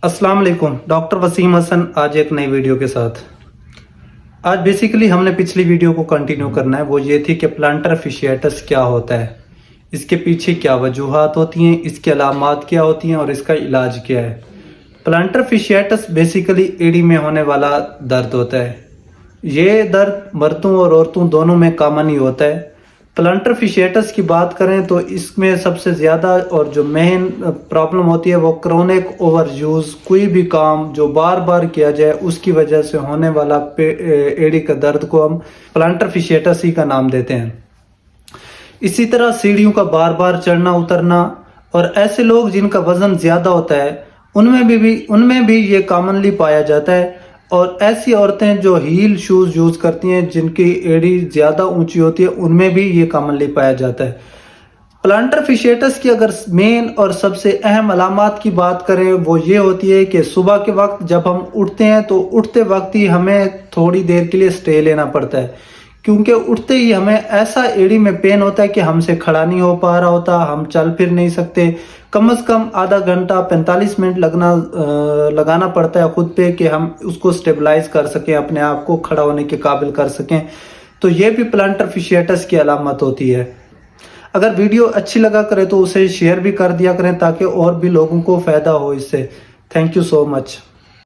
अस्सलाम वालेकुम, डॉक्टर वसीम हसन आज एक नई वीडियो के साथ। आज बेसिकली हमने पिछली वीडियो को कंटिन्यू करना है। वो ये थी कि प्लांटर फिशिएटस क्या होता है, इसके पीछे क्या वजूहात होती हैं, इसकी अलामात क्या होती हैं और इसका इलाज क्या है। प्लांटर फिशिएटस बेसिकली एड़ी में होने वाला दर्द होता है। ये दर्द मर्दों और औरतों दोनों में कॉमन ही होता है। प्लांटर फिशिएटस की बात करें तो इसमें सबसे ज़्यादा और जो मेन प्रॉब्लम होती है वो क्रोनिक ओवर यूज़, कोई भी काम जो बार बार किया जाए उसकी वजह से होने वाला एड़ी का दर्द को हम प्लांटर फिशिएटस ही का नाम देते हैं। इसी तरह सीढ़ियों का बार बार चढ़ना उतरना और ऐसे लोग जिनका वज़न ज़्यादा होता है उनमें भी ये कॉमनली पाया जाता है। और ऐसी औरतें जो हील शूज़ यूज़ करती हैं जिनकी एड़ी ज़्यादा ऊंची होती है उनमें भी ये कॉमनली पाया जाता है। प्लांटर फिशिएटस की अगर मेन और सबसे अहम अलामात की बात करें वो ये होती है कि सुबह के वक्त जब हम उठते हैं तो उठते वक्त ही हमें थोड़ी देर के लिए स्टे लेना पड़ता है, क्योंकि उठते ही हमें ऐसा एड़ी में पेन होता है कि हमसे खड़ा नहीं हो पा रहा होता, हम चल फिर नहीं सकते। कम से कम आधा घंटा 45 मिनट लगाना पड़ता है खुद पे कि हम उसको स्टेबलाइज कर सकें, अपने आप को खड़ा होने के काबिल कर सकें। तो ये भी प्लांटर फिशिएटस की अलामत होती है। अगर वीडियो अच्छी लगा करे तो उसे शेयर भी कर दिया करें ताकि और भी लोगों को फ़ायदा हो इससे। Thank you so much.